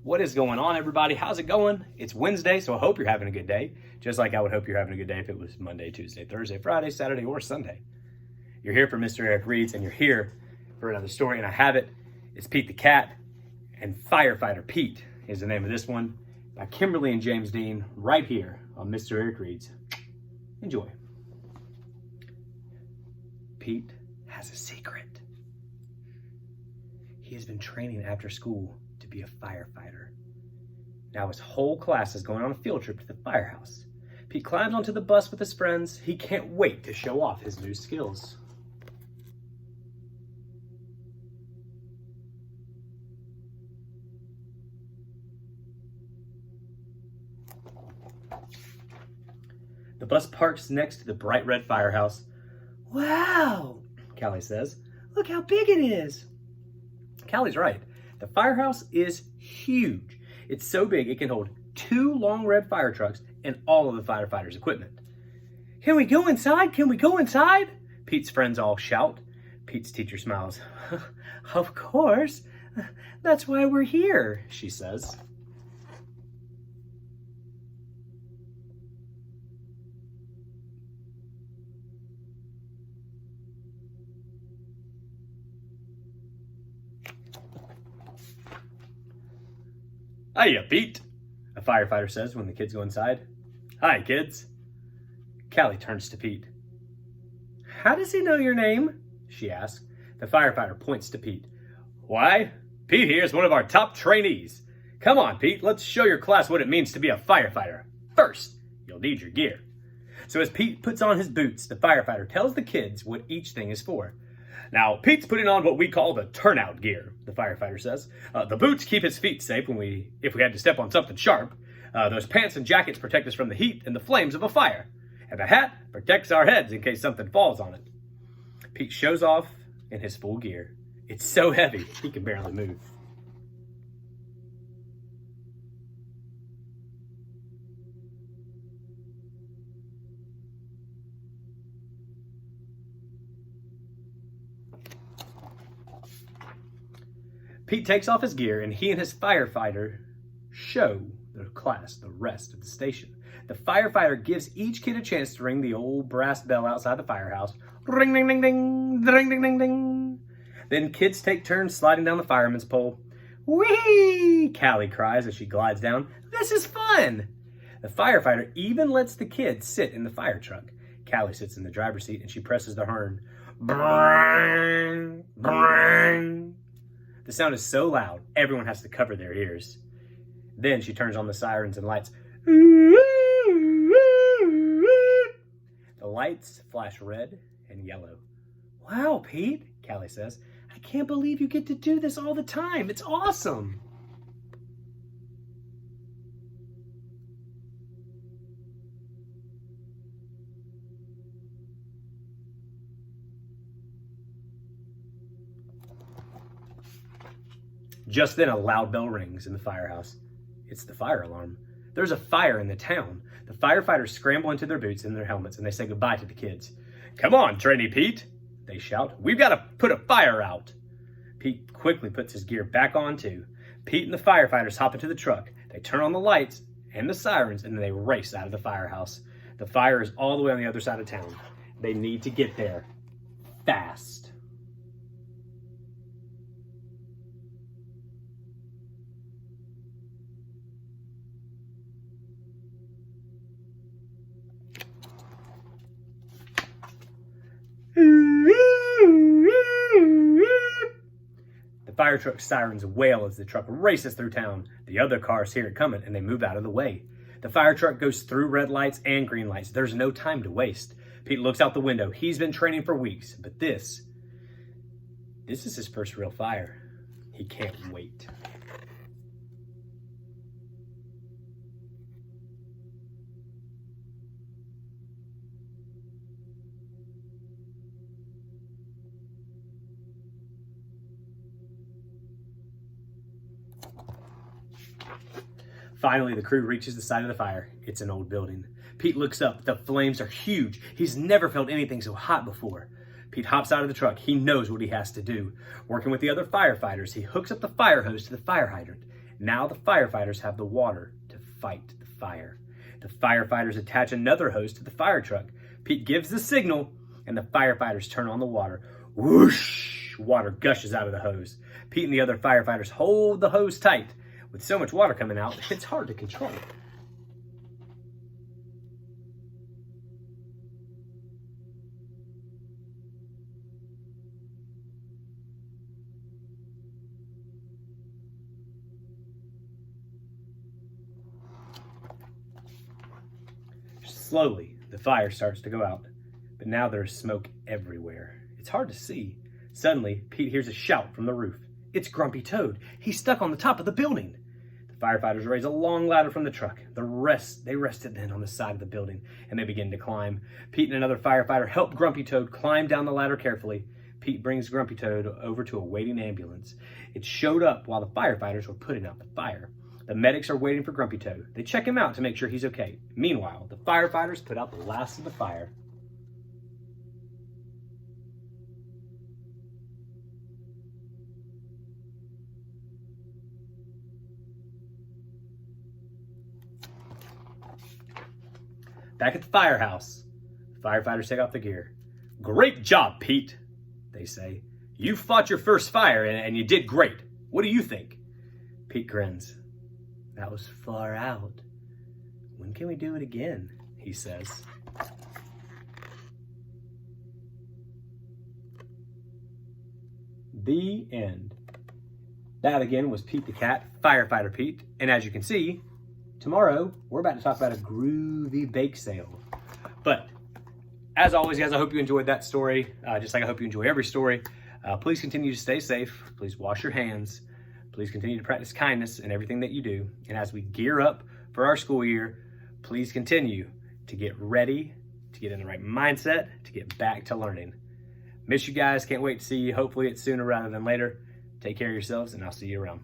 What is going on, everybody? How's it going? It's Wednesday, so I hope you're having a good day. Just like I would hope you're having a good day if it was Monday, Tuesday, Thursday, Friday, Saturday, or Sunday. You're here for Mr. Eric Reads, and you're here for another story, and I have it. It's Pete the Cat and Firefighter Pete is the name of this one by Kimberly and James Dean right here on Mr. Eric Reads. Enjoy. Pete has a secret. He has been training after school to be a firefighter. Now his whole class is going on a field trip to the firehouse. Pete climbs onto the bus with his friends. He can't wait to show off his new skills. The bus parks next to the bright red firehouse. Wow, Callie says. Look how big it is. Callie's right. The firehouse is huge. It's so big it can hold 2 long red fire trucks and all of the firefighters' equipment. Can we go inside? Can we go inside? Pete's friends all shout. Pete's teacher smiles. Of course. That's why we're here, she says. Hiya, Pete, a firefighter says when the kids go inside. Hi, kids. Callie turns to Pete. How does he know your name? She asks. The firefighter points to Pete. Why, Pete here is one of our top trainees. Come on, Pete, let's show your class what it means to be a firefighter. First, you'll need your gear. So as Pete puts on his boots, the firefighter tells the kids what each thing is for. Now, Pete's putting on what we call the turnout gear, the firefighter says. The boots keep his feet safe if we had to step on something sharp. Those pants and jackets protect us from the heat and the flames of a fire. And the hat protects our heads in case something falls on it. Pete shows off in his full gear. It's so heavy, he can barely move. Pete takes off his gear and he and his firefighter show the class the rest of the station. The firefighter gives each kid a chance to ring the old brass bell outside the firehouse. Ring, ding, ding, ding, ding, ding, ding, ding. Then kids take turns sliding down the fireman's pole. Whee! Callie cries as she glides down. This is fun! The firefighter even lets the kids sit in the fire truck. Callie sits in the driver's seat and she presses the horn. Brrrr, brrrr. The sound is so loud, everyone has to cover their ears. Then she turns on the sirens and lights. The lights flash red and yellow. Wow, Pete, Callie says. I can't believe you get to do this all the time. It's awesome. Just then, a loud bell rings in the firehouse. It's the fire alarm. There's a fire in the town. The firefighters scramble into their boots and their helmets, and they say goodbye to the kids. Come on, trainee Pete, they shout. We've got to put a fire out. Pete quickly puts his gear back on, too. Pete and the firefighters hop into the truck. They turn on the lights and the sirens, and then they race out of the firehouse. The fire is all the way on the other side of town. They need to get there fast. The fire truck sirens wail as the truck races through town. The other cars hear it coming and they move out of the way. The fire truck goes through red lights and green lights. There's no time to waste. Pete looks out the window. He's been training for weeks, but this is his first real fire. He can't wait. Finally, the crew reaches the side of the fire. It's an old building. Pete looks up. The flames are huge. He's never felt anything so hot before. Pete hops out of the truck. He knows what he has to do. Working with the other firefighters, he hooks up the fire hose to the fire hydrant. Now the firefighters have the water to fight the fire. The firefighters attach another hose to the fire truck. Pete gives the signal, and the firefighters turn on the water. Whoosh! Water gushes out of the hose. Pete and the other firefighters hold the hose tight. With so much water coming out, it's hard to control. Slowly, the fire starts to go out, but now there's smoke everywhere. It's hard to see. Suddenly, Pete hears a shout from the roof. It's Grumpy Toad. He's stuck on the top of the building. The firefighters raise a long ladder from the truck. They rested then on the side of the building, and they begin to climb. Pete and another firefighter help Grumpy Toad climb down the ladder carefully. Pete brings Grumpy Toad over to a waiting ambulance. It showed up while the firefighters were putting out the fire. The medics are waiting for Grumpy Toad. They check him out to make sure he's okay. Meanwhile, the firefighters put out the last of the fire. Back at the firehouse, the firefighters take off their gear. Great job, Pete, they say. You fought your first fire and you did great. What do you think? Pete grins. That was far out. When can we do it again? He says. The end. That again was Pete the Cat, Firefighter Pete. And as you can see, tomorrow we're about to talk about a groovy bake sale. But as always, guys, I hope you enjoyed that story. Just like I hope you enjoy every story. Please continue to stay safe. Please wash your hands. Please continue to practice kindness in everything that you do. And as we gear up for our school year, please continue to get ready, to get in the right mindset, to get back to learning. Miss you guys. Can't wait to see you. Hopefully it's sooner rather than later. Take care of yourselves, and I'll see you around.